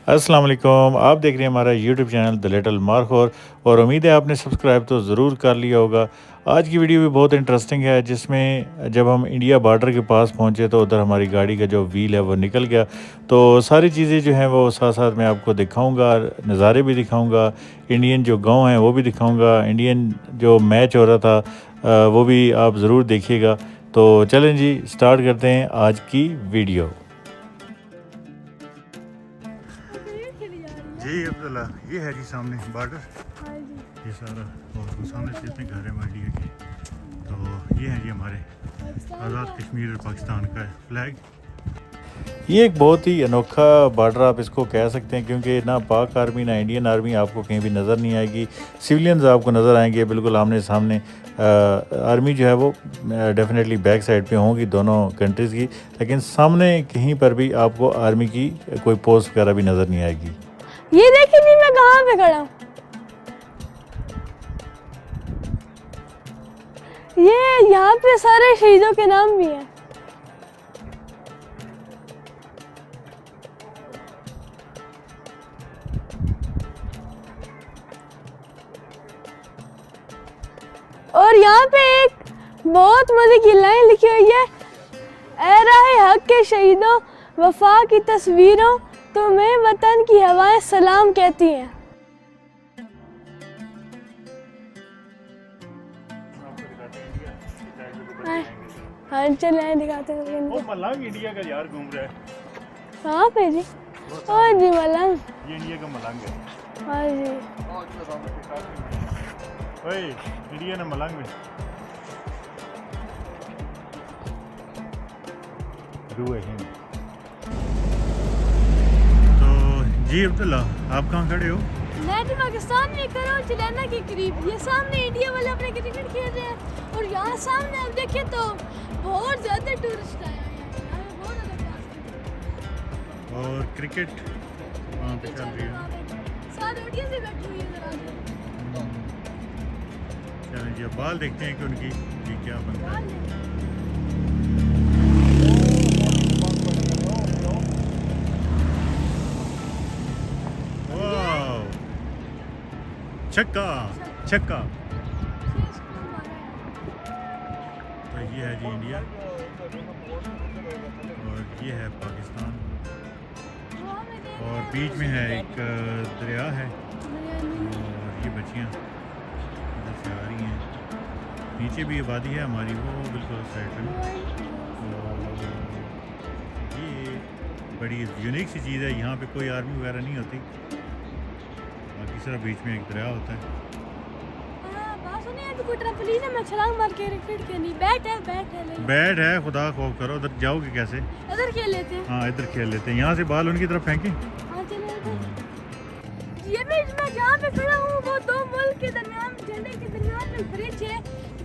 अस्सलाम वालेकुम। आप देख रहे हैं हमारा YouTube channel the little markhor और उम्मीद है आपने सब्सक्राइब तो ज़रूर कर लिया होगा। आज की वीडियो भी बहुत इंटरेस्टिंग है, जिसमें जब हम इंडिया बॉर्डर के पास पहुंचे तो उधर हमारी गाड़ी का जो व्हील है वो निकल गया। तो सारी चीज़ें जो हैं वो साथ साथ मैं आपको दिखाऊंगा, नज़ारे भी दिखाऊंगा, इंडियन जो गांव हैं वो भी दिखाऊंगा, इंडियन जो मैच हो रहा था वो भी आप ज़रूर देखिएगा। तो चलें जी, स्टार्ट करते हैं आज की वीडियो। जी अब्दुल्ला, ये है जी सामने बॉर्डर, ये सारा, और वो सामने से इतने घर हैं इंडिया के। तो ये है जी हमारे आज़ाद कश्मीर और पाकिस्तान का फ्लैग। ये एक बहुत ही अनोखा बॉर्डर आप इसको कह सकते हैं, क्योंकि ना पाक आर्मी ना इंडियन आर्मी आपको कहीं भी नज़र नहीं आएगी। सिविलियंस आपको नज़र आएंगे बिल्कुल आमने सामने। आर्मी जो है वो डेफिनेटली बैक साइड पे होंगी दोनों कंट्रीज़ की, लेकिन सामने कहीं पर भी आपको आर्मी की कोई पोस्ट वगैरह भी नज़र नहीं आएगी। ये देखिए जी, मैं कहाँ पे खड़ा हूँ। ये यहाँ पे सारे शहीदों के नाम भी हैं। और यहाँ पे एक बहुत मजे की लाइन लिखी हुई है, ऐ राहे हक के शहीदों वफा की तस्वीरों, तुम्हें वतन की हवाएं सलाम कहती हैं। हाँ चले दिखाते हैं। वो मलंग इंडिया का यार घूम रहा है। कहाँ पे जी? हाँ जी मलंग, ये इंडिया का मलंग है। हाँ जी। ओए इंडिया ने मलंग में दुए हैं। तो जी अब्दुल्ला, आप कहाँ खड़े हो? मैं तो पाकिस्तान में खड़ा हूँ, चिलाना के करीब। ये सामने इंडिया वाले अपने क्रिकेट खेल रहे हैं और यहाँ सामने आप देखें तो बहुत ज़्यादा टूरिस्ट आए हैं। यहाँ पे बहुत ज़्यादा क्लास और क्रिकेट वहाँ पे चल रही है, साथ ऑडियंस भी बैठी हुई है। चलें जी, अब बाल देखते हैं कि उनकी जी क्या बनता है। वाह, छक्का छक्का। तो ये है जी इंडिया और ये है पाकिस्तान, और बीच में है एक दरिया है, और ये बच्चियाँ इधर से आ रही हैं। नीचे भी आबादी है हमारी, वो बिल्कुल साइड पे। तो ये बड़ी यूनिक सी चीज़ है, यहाँ पे कोई आर्मी वगैरह नहीं होती, बाकी सिर्फ बीच में एक दरिया होता है। बैट है, खुदा खौफ करो, उधर जाओगे कैसे? इधर खेल लेते हैं। हाँ इधर खेल लेते हैं, यहाँ से बाल उनकी तरफ फेंकें। ये मैं जहाँ पे खड़ा हूँ वो दो मुल्क के दरमियान, झंडे के दरमियान में ब्रिज है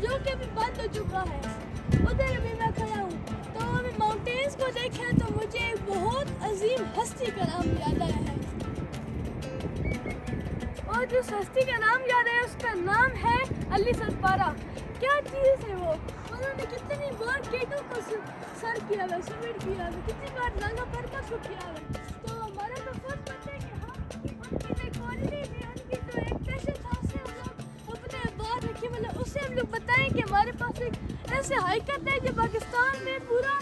जो कि अभी बंद हो चुका है। उधर अभी मैं खड़ा हूँ, तो अभी माउंटेन्स को देखा तो मुझे एक बहुत अजीम हस्ती का नाम याद आया है, और जो हस्ती का नाम याद है उसका नाम है अली सदपारा। क्या चीज़ है वो, उन्होंने कितनी बार गेटों को सर किया हुआ, सबमिट किया हुआ, कितनी बार रंगा पर्दा को किया हुआ। तो हमारा तो फर्ज बनता है कि हम उनकी जो क्वालिटी थी, उनकी जो एक पैशन था, उससे हम लोग अपने बात रखिए, मतलब उससे हम लोग बताएं कि हमारे पास एक ऐसे हाइकत है जो पाकिस्तान में पूरा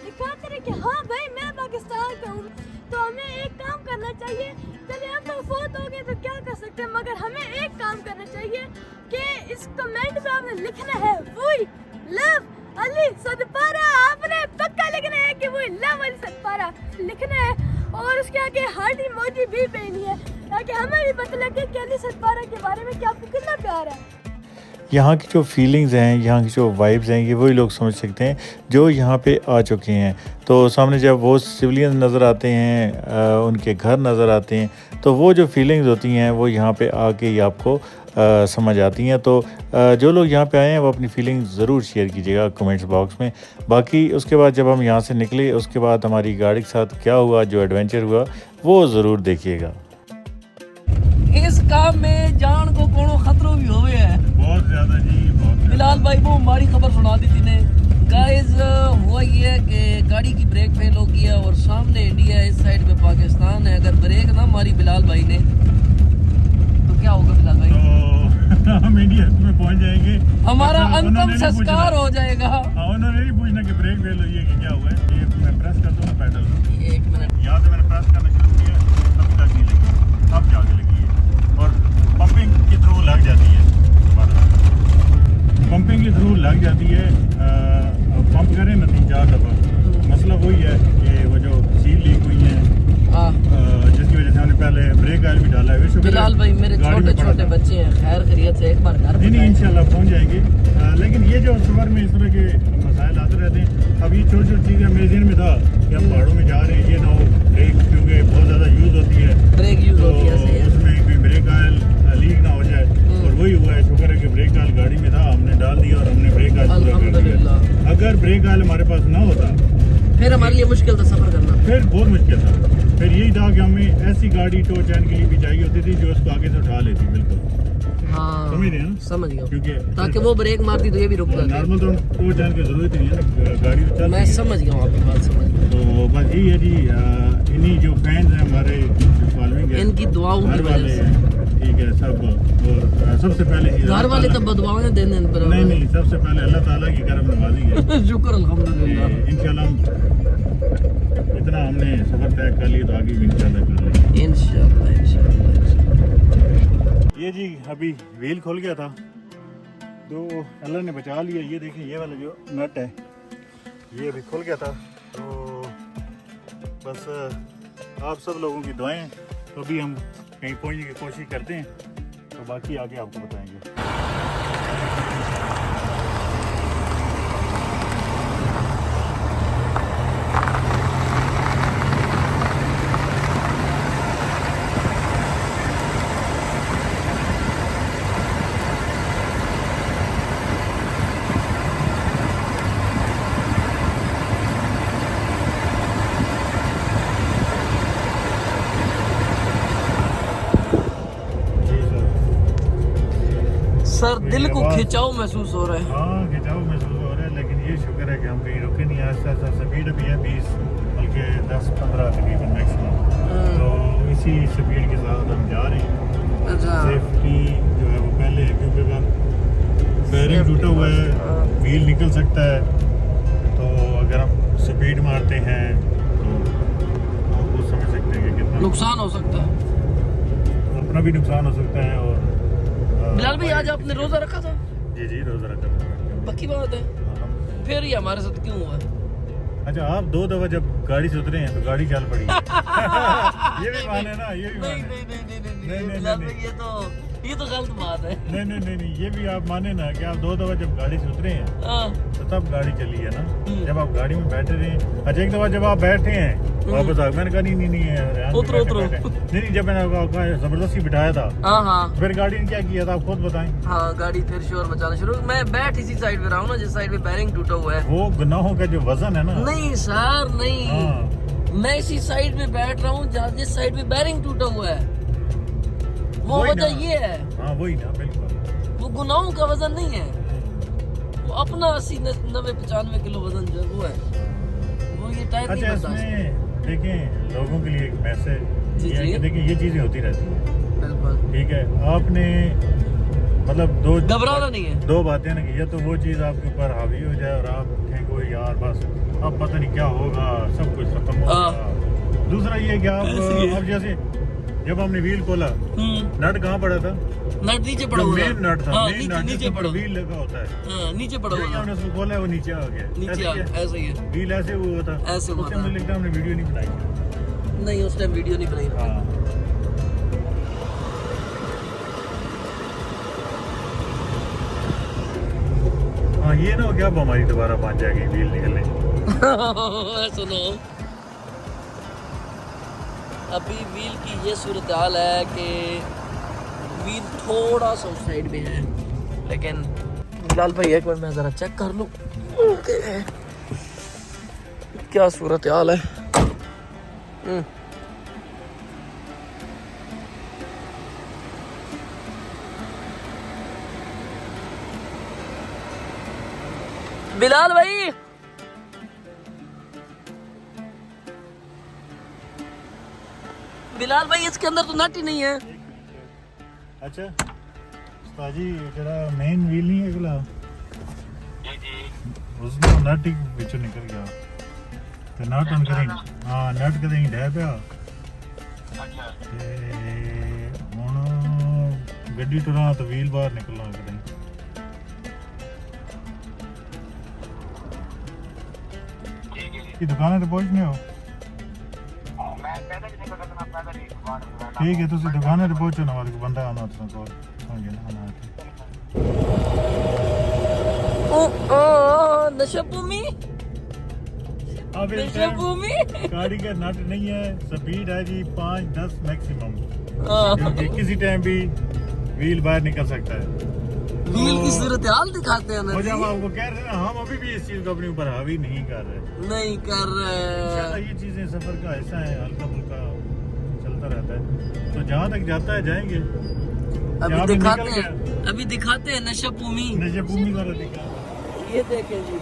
दिखाते रहे कि हाँ भाई मैं पाकिस्तान का हूँ। तो हमें एक काम करना चाहिए, चलिए हम लोग फोत हो गए तो क्या कर सकते हैं, मगर हमें एक काम करना चाहिए कि इस कमेंट में आपने लिखना है वी लव अली सदपारा। आपने पक्का लिखना है कि वी लव अली सदपारा लिखना है, और उसके आगे हार्ट इमोजी भी देनी है, ताकि हमें भी पता लगे कि अली सदपारा के बारे में कि आपको कितना प्यार है। यहाँ की जो फीलिंग्स हैं, यहाँ की जो वाइब्स हैं, ये वही लोग समझ सकते हैं जो यहाँ पे आ चुके हैं। तो सामने जब वो सिविलियन नज़र आते हैं, उनके घर नज़र आते हैं, तो वो जो फीलिंग्स होती हैं वो यहाँ पे आके ही आपको समझ आती हैं। तो जो लोग यहाँ पे आए हैं वो अपनी फीलिंग्स ज़रूर शेयर कीजिएगा कमेंट्स बॉक्स में। बाकी उसके बाद जब हम यहाँ से निकले, उसके बाद हमारी गाड़ी के साथ क्या हुआ, जो एडवेंचर हुआ, वो ज़रूर देखिएगा। इस काम में जान को कोनो खतरो भी हो गया है बहुत ज़्यादा जी, बहुत। बिलाल भाई वो हमारी खबर सुना दी थी ने गाइस। हुआ ये है कि गाड़ी की ब्रेक फेल हो गया और सामने इंडिया है, इस साइड पे पाकिस्तान है। अगर ब्रेक ना हमारी बिलाल भाई ने, तो क्या होगा बिलाल भाई? तो हम इंडिया में पहुंच जाएंगे, हमारा उन्होंने अंतिम नहीं संस्कार पूछना। हो जाएगा। हाँ, उन्होंने नहीं पूछना कि ब्रेक फेल हुई है कि क्या हुआ है। ये मैं प्रेस कर दूँ ना पैडल, एक मिनट। यहाँ से मैंने प्रेस करना शुरू किया, अभी तक नहीं लगी, अब जाके लगी है। और पंपिंग के थ्रू लग जाती है, पंपिंग के थ्रू लग जाती है। पंप करें ना 3-4 दफ़ा, मसला वही है कि वो जो सील लीक हुई है, जिसकी वजह से हमने पहले ब्रेक ऑयल भी डाला है। बिलाल भाई मेरे छोटे छोटे बच्चे हैं, खैर खैरियत से एक बार घर नहीं इंशाल्लाह पहुंच जाएंगे। लेकिन ये जो सफ़र में इस तरह के मसाइल आते रहते हैं। अब ये छोटी छोटी चीज़ें मेरे ज़हन में था कि हम पहाड़ों में जा रहे हैं, ये ना हो ब्रेक क्योंकि बहुत ज़्यादा यूज़ होती है, ब्रेक यूज तो होती है, सही है। उसमें कोई ब्रेक ऑयल लीक ना हो जाए। और वही हुआ है, शुक्र है कि ब्रेक ऑयल गाड़ी में था, हमने डाल दिया और हमने ब्रेक ऑयल पूरा कर दिया। अल्हम्दुलिल्लाह। अगर ब्रेक ऑयल हमारे पास ना होता फिर हमारे लिए मुश्किल था सफर करना। फिर बहुत मुश्किल था। फिर यही था कि हमें ऐसी गाड़ी टो चैन के लिए भी चाहिए होती थी जो उसको आगे से उठा लेती। बिल्कुल हाँ समझ रहे हैं ना? समझ गया, क्योंकि ताकि वो ब्रेक मारती तो ये भी रुक जाती। नॉर्मल तो टो चैन की जरूरत ही नहीं है ना, गाड़ी तो चल मैं समझ गया हूँ आपकी बात, समझ गया। तो बस यही है जी। इन्हीं जो फैंस हैं हमारे फॉलोइंग है, इनकी दुआओं की घर वजह वाले से। हैं, ठीक है सब। और सबसे पहले चीज़ घर वाले तो बदवाएं देने इन पर। नहीं सबसे पहले अल्लाह ताला की करम नवाजी है। शुक्र अल्हम्दुलिल्लाह। इंशाल्लाह इतना हमने सफर तय कर लिया तो आगे भी इंशाल्लाह कर लेंगे। इंशाल्लाह इंशाल्लाह। ये जी अभी व्हील खुल गया था तो अल्लाह ने बचा लिया। ये देखें, ये वाला जो नट है ये अभी खुल गया था। तो बस आप सब लोगों की दुआएं। तो अभी हम कहीं पहुंचने की कोशिश करते हैं, तो बाकी आगे आपको बताएंगे। सर दिल को खिंचाव महसूस हो रहा है। हाँ खिंचाव महसूस हो रहा है, लेकिन ये शुक्र है कि हम कहीं रुके नहीं। आस्ता आस्ता स्पीड भी है 20 बल्कि 10-15 तकरीबन मैक्सिमम। तो इसी स्पीड के साथ हम जा रहे हैं। अच्छा सेफ्टी जो है वो पहले है, क्योंकि अगर बैरिंग टूटा हुआ है, व्हील निकल सकता है। तो अगर हम स्पीड मारते हैं तो आप खुद समझ सकते हैं कि कितना नुकसान हो सकता है, अपना भी नुकसान हो सकता है। और बिलाल भाई आज आपने रोजा रखा था? जी रोज़ा रखा था। पक्की बात है? फिर ये हमारे साथ क्यों हुआ? अच्छा, आप 2 दफा जब गाड़ी से उतरे हैं तो गाड़ी चल पड़ी है। ये भी माने ना, ये भी नहीं माने। नहीं नहीं नहीं नहीं नहीं, नहीं, बिलाल नहीं, भाई ये तो गलत बात है। नहीं, ये भी आप माने ना कि आप 2 दफा जब गाड़ी से उतरे हैं हाँ तो तब गाड़ी चली है ना। जब आप गाड़ी में बैठे रहे। अच्छा, एक दफा जब आप बैठे हैं वापस आ, मैंने कहा नहीं यार, उतरो, उतरो। नहीं जब मैंने आपको जबरदस्ती बिठाया था हाँ हाँ फिर गाड़ी ने क्या किया था आप खुद बताएं। हाँ गाड़ी फिर शोर मचाना शुरू। मैं बैठ इसी साइड पे रहा हूँ ना जिस साइड पे बैरिंग टूटा हुआ है। वो गुनाहों का जो वजन है ना। नहीं सर नहीं, हाँ मैं इसी साइड पे बैठ रहा हूँ जहाँ जिस साइड पे बैरिंग टूटा हुआ है। वो वही वजह ना। ये है, हाँ वही ना, बिल्कुल। वो गुनाहों का वजन नहीं है, वो अपना 80-90-95 किलो वजन जो वो है, वो ये टायर नहीं अच्छा, बर्दाश्त। इसमें देखें लोगों के लिए एक मैसेज जी, ये है जी। कि देखिए ये चीज़ें होती रहती हैं, बिल्कुल ठीक है। आपने मतलब घबराना नहीं है। 2 बातें ना कि या तो वो चीज़ आपके ऊपर हावी हो जाए और आप कहें कोई यार बस अब पता नहीं क्या होगा, सब कुछ खत्म हो गया। दूसरा ये है कि आप अब जैसे जब हमने व्हील खोला, नट कहाँ पड़ा था? नट नीचे पड़ा हुआ मेन नट था, हाँ, मेन नट नीचे पड़ा व्हील लगा होता है। हाँ, नीचे पड़ा जैसे हुआ हमने उसको खोला है वो नीचे आ गया। नीचे आ ऐसे ही है। व्हील ऐसे हुआ था, ऐसे हुआ उससे था। मुझे लगता है हमने वीडियो नहीं बनाई। नहीं उस टाइम वीडियो नहीं बनाई। हाँ हाँ, ये ना हो क्या अब हमारी दोबारा बन जाएगी व्हील निकलने। सुनो अभी व्हील की ये सूरत हाल है कि व्हील थोड़ा सा उस साइड में है, लेकिन बिलाल भाई एक बार मैं ज़रा चेक कर लूँ क्या सूरत हाल है। बिलाल भाई बिलाल भाई इसके अंदर तो नट ही नहीं है। अच्छा ताजी जरा मेन व्हील नहीं है अगला उसमें नट ही ਵਿੱਚੋਂ ਨਿਕਲ ਗਿਆ ਤੇ ਨਟ on ਕਰੀ ਹਾਂ ਨਟ ਕਦੇ ਢਹਿ ਪਿਆ ਤੇ ਹੁਣ ਗੱਡੀ ਟੁਰਾਂ ਤਾਂ ਵੀਲ ਬਾਹਰ ਨਿਕਲਣਾ ਕਦੇ ਕੀ ਦੁਕਾਨਾਂ ਤੇ ਪਹੁੰਚਨੇ ਹੋ ठीक है तुसी दुकान पे पहुंचो ना वाले को बंदा आना तो को समझे ना आना ओ नशबूमी अब नशबूमी गाड़ी का नट नहीं है स्पीड है जी 5-10 मैक्सिमम हाँ। क्योंकि किसी टाइम भी व्हील बाहर निकल सकता है व्हील की सूरत हाल दिखाते हैं ना वो जब जी। आपको कह रहे हैं हम अभी भी इस चीज को अपने ऊपर हावी नहीं कर रहे नहीं कर रहे ये चीजें सफर का हिस्सा है हल्का फुल्का चलता रहता है तो जहाँ तक जाता है जाएंगे अभी दिखाते हैं नशबूमी नशे भूमि वाला दिखा ये देखें जी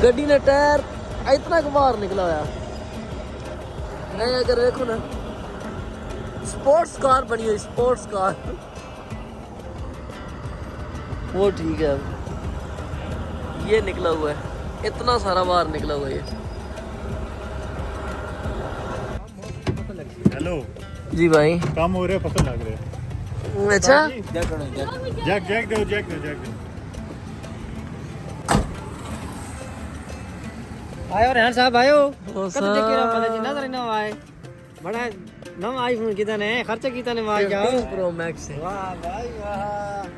गड्डी ने टायर इतना बाहर निकला हुआ मैं अगर देखो ना स्पोर्ट्स कार बनी हुई स्पोर्ट्स कार वो ठीक है ये निकला हुआ है इतना सारा बाहर निकला हुआ है हेलो जी भाई काम हो रहा है पता लग रहा है अच्छा जैक दो जैक दो आयो रेहान साहब आयो ओ कद साहब। देखे रा पता जी नजर न आए बड़ा नम आईफोन किदा ने खर्च कीता ने वाह जाओ 15 प्रो मैक्स है वाह भाई वाह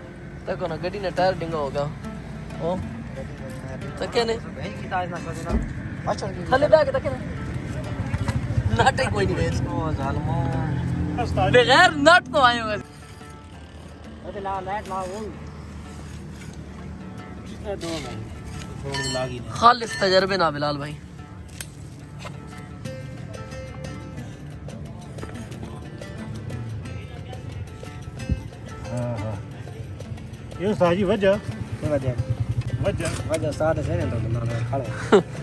देखो ना गड्डी ने टायर डिंगा होगा ओ तके ने भाई किता इतना सोचना अच्छा थले बैग तके ने नट ही कोई नहीं है ओ जालमो बगैर नट तो आए होगा अबे ला लाइट ला वो दो भाई छोड़ लागी ने खालिस तजर्बे ना बिलाल भाई ये साजी वजह के वजह वजह साथ से ने तो ना खड़े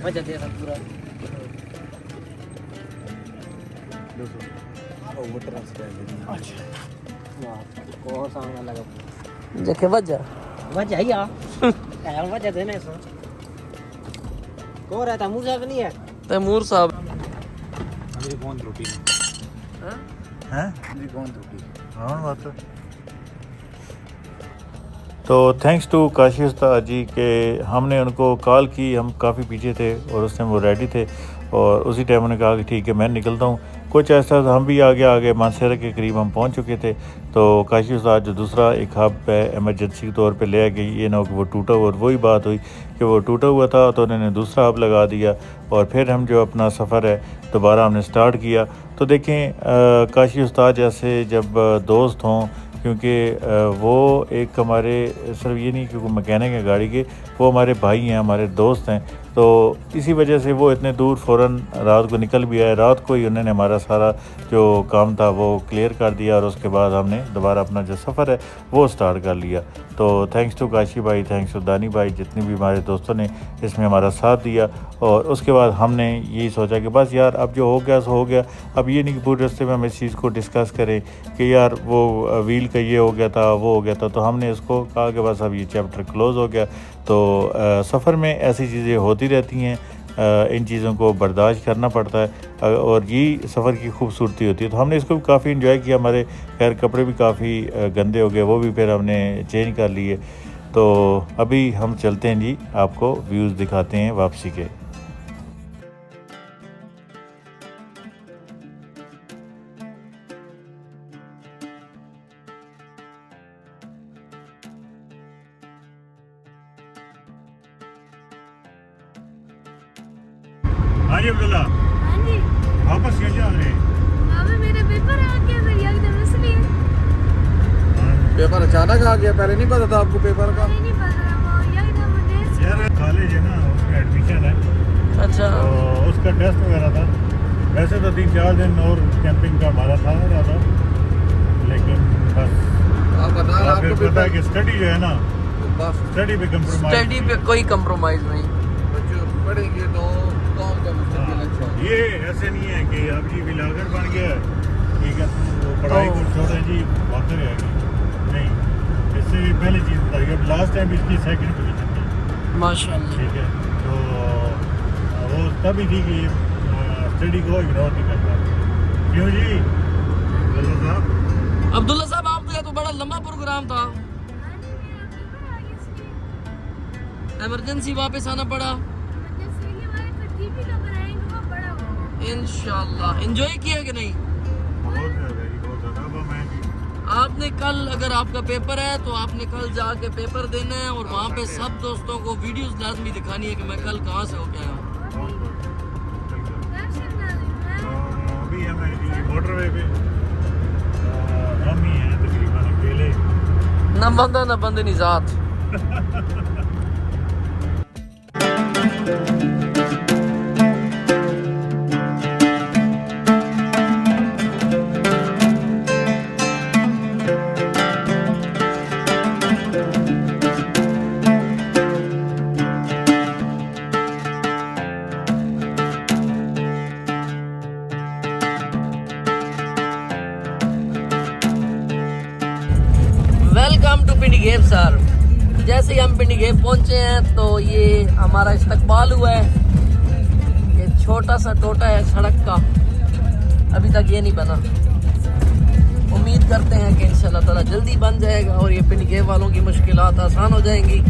वजह दे सब पूरा ओ वो ट्रांसफर अच्छा वाह को सामने लगा देखे वजह वजह ही आ यार वजह देने सो को रहता मुंह साहब नहीं है तैमूर साहब मेरी कौन त्रुटि हैं हैं मेरी कौन त्रुटि हाँ बात है तो थैंक्स टू काशी उस्ताद जी के हमने उनको कॉल की हम काफ़ी पीछे थे और उस टाइम वो रेडी थे और उसी टाइम उन्होंने कहा कि ठीक है मैं निकलता हूँ कुछ ऐसा हम भी आगे मानसेरा के करीब हम पहुँच चुके थे तो काशी उस्ताद जो दूसरा एक हब है एमरजेंसी के तौर पे ले गई ये ना हो कि वो टूटा हुआ और वही बात हुई कि वो टूटा हुआ था तो उन्होंने दूसरा हब लगा दिया और फिर हम जो अपना सफ़र है दोबारा हमने स्टार्ट किया तो देखें काशी उस्ताद जैसे जब दोस्त हों क्योंकि वो एक हमारे सिर्फ ये नहीं कि वो मैकेनिक है गाड़ी के वो हमारे भाई हैं हमारे दोस्त हैं तो इसी वजह से वो इतने दूर फ़ौरन रात को निकल भी आए रात को ही उन्होंने हमारा सारा जो काम था वो क्लियर कर दिया और उसके बाद हमने दोबारा अपना जो सफ़र है वो स्टार्ट कर लिया तो थैंक्स टू काशी भाई थैंक्स टू दानी भाई जितने भी हमारे दोस्तों ने इसमें हमारा साथ दिया और उसके बाद हमने यही सोचा कि बस यार अब जो हो गया सो हो गया अब ये नहीं कि पूरे रास्ते में हम इस चीज़ को डिस्कस करें कि यार वो व्हील का ये हो गया था वो हो गया था तो हमने इसको कहा कि बस अब ये चैप्टर क्लोज़ हो गया तो सफ़र में ऐसी चीज़ें होती रहती हैं इन चीज़ों को बर्दाश्त करना पड़ता है और यही सफ़र की खूबसूरती होती है तो हमने इसको भी काफ़ी इन्जॉय किया हमारे खैर कपड़े भी काफ़ी गंदे हो गए वो भी फिर हमने चेंज कर लिए तो अभी हम चलते हैं जी आपको व्यूज़ दिखाते हैं वापसी के हाँ जी अब्दुल्ला हाँ जी वापस क्यों जा रहे हैं अबे मेरे पेपर आ गए फिर एकदम इसलिए पेपर अचानक आ गया पहले नहीं पता था आपको पेपर का अरे नहीं पता वो एकदम मुझे यार कॉलेज है ना उसका एडमिशन है अच्छा तो उसका टेस्ट वगैरह था वैसे तो 3-4 दिन और कैंपिंग का हमारा था रहा था लेकिन बस और फिर पता है कि स्टडी जो है ना, बस स्टडी पे कंप्रोमाइज। स्टडी पे कोई कंप्रोमाइज नहीं। बच्चे पढ़ेंगे तो काम का मुस्तकबिल अच्छा होगा। ये ऐसे नहीं है कि अब जी बिलागर बन गया है, ठीक है, तो पढ़ाई को छोड़े जी बातें रहेगी, नहीं। इससे भी पहले चीज़ बताइए, अब लास्ट टाइम इसकी सेकंड पोजीशन थी, माशाल्लाह। ठीक है, तो वो तभी थी कि स्टडी को इग्नोर नहीं करता। क्यों जी अब्दुल्ला साहब? अब्दुल्ला साहब आपका तो बड़ा लंबा प्रोग्राम था, इमरजेंसी वापस आना पड़ा। इंशाल्लाह एंजॉय किया कि नहीं? बहुत ज़्यादा जी, बहुत ज़्यादा। अब मैं आपने कल, अगर आपका पेपर है तो आपने कल जाके पेपर देना है और वहाँ पे सब दोस्तों को वीडियोस लाजमी दिखानी है कि मैं कल कहाँ से होके आया हूँ। अभी हमें मोटरवे पे हम ही हैं तकरीबन अकेले। न बंदा न बंदे ज़ात। Welcome to Pindi Gheb sir. जैसे ही हम पिंडी गेव पहुंचे हैं तो ये हमारा इस्तकबाल हुआ है। ये छोटा सा टोटा है सड़क का, अभी तक ये नहीं बना। उम्मीद करते हैं कि इंशाल्लाह ताला जल्दी बन जाएगा और ये पिंडी गेव वालों की मुश्किलात आसान हो जाएंगी।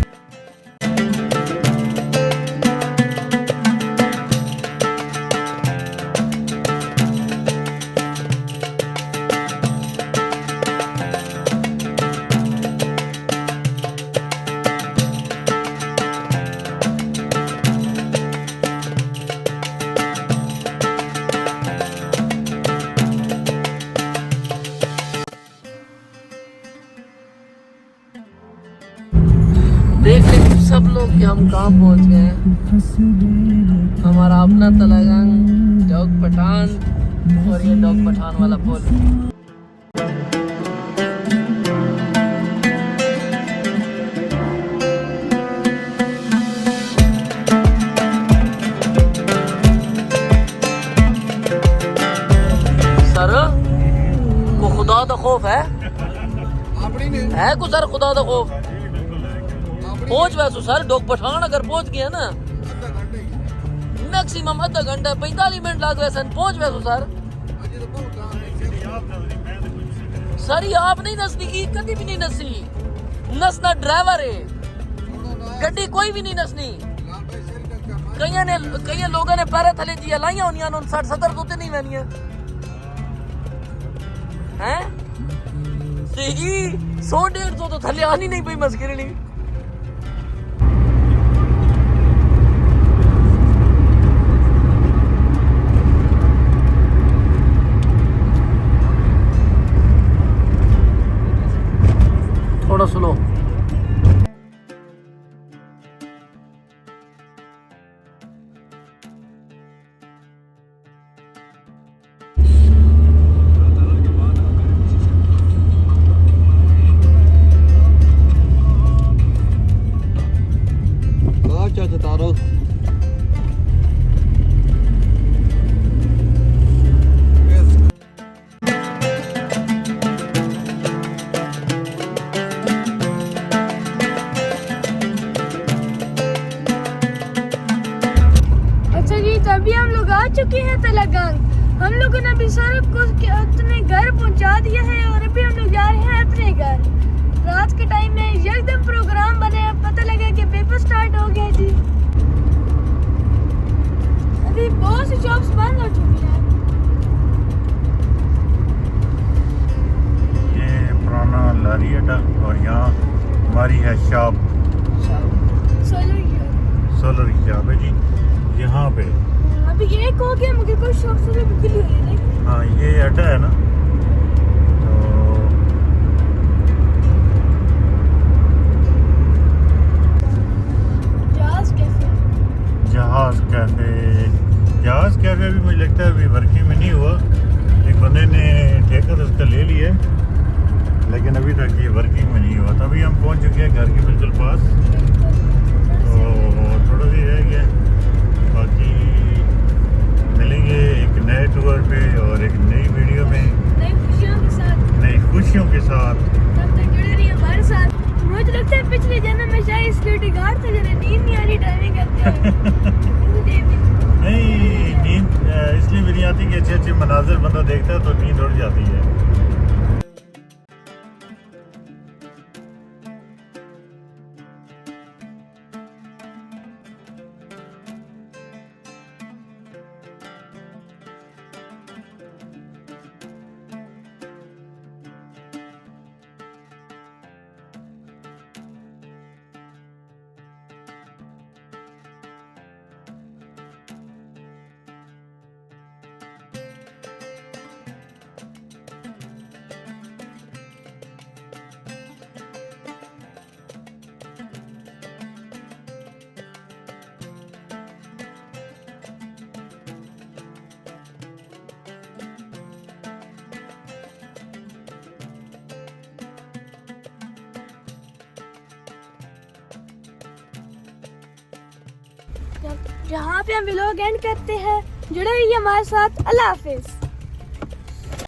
देख लें सब लोग कि हम कहाँ पहुँच गए हैं। हमारा अपना तलागंग, डॉग पठान और ये डॉग पठान वाला पुल। सर को खुदा दा खौफ है को सर, खुदा दा खौफ पहुंच वैसो सर। डॉग पठान अगर पहुंच गया ना मैक्सिमम आधा घंटा 45 मिनट लग वैसे पहुंच वैसो सर। सर ये आप नहीं नसनी, कभी भी नहीं नसी। नसना ड्राइवर है, गड्डी कोई भी नहीं नसनी। कई लोगों ने पैरे थले जी लाइया होनिया 60-70 तो नहीं वैनिया हैं ते 100-150 तो थले आनी नहीं पई मस्किरनी। थोड़ा स्लो। चाचा तारो अच्छा जी, तो अभी हम लोग आ चुके हैं तलागंग। हम लोगों ने अभी सारा कुछ अपने घर पहुंचा दिया है और अभी हम लोग जा रहे हैं अपने घर। रात के टाइम में एकदम प्रोग्राम बने, पता लगा कि पेपर स्टार्ट हो गया जी। अभी बहुत सी शॉप्स बंद हो चुकी हैं। ये पुराना लारी अड्डा और यहाँ हमारी है शॉप, सोलर की शॉप है जी यहाँ पे। अभी ये एक हो गया, मुझे कोई शॉप से भी बिक्री हुई है। हाँ ये अड्डा है ना, तो जहाज कैफे भी मुझे लगता है अभी वर्किंग में नहीं हुआ। एक बंदे ने ठेका तो उसका ले लिया है, लेकिन अभी तक ये वर्किंग पास, तो थोड़ा सी रह गया। बाकी मिलेंगे एक नए टूर पे और एक नई वीडियो में नई खुशियों के साथ। नई खुशियों के साथ। तब तक जुड़े रहिए हमारे साथ। मुझे लगता है पिछले जन्म में शायद सिक्योरिटी गार्ड थे जिन्हें नींद नहीं आ रही ड्राइविंग करते हुए। मुझे भी नहीं, नींद इसलिए भी नहीं आती कि अच्छे अच्छे मनाजिर बंदा देखता है तो नींद उड़ जाती है। जहाँ पे हम व्लॉग एंड करते हैं। जुड़े रहिए हमारे साथ। अल्लाह हाफिज।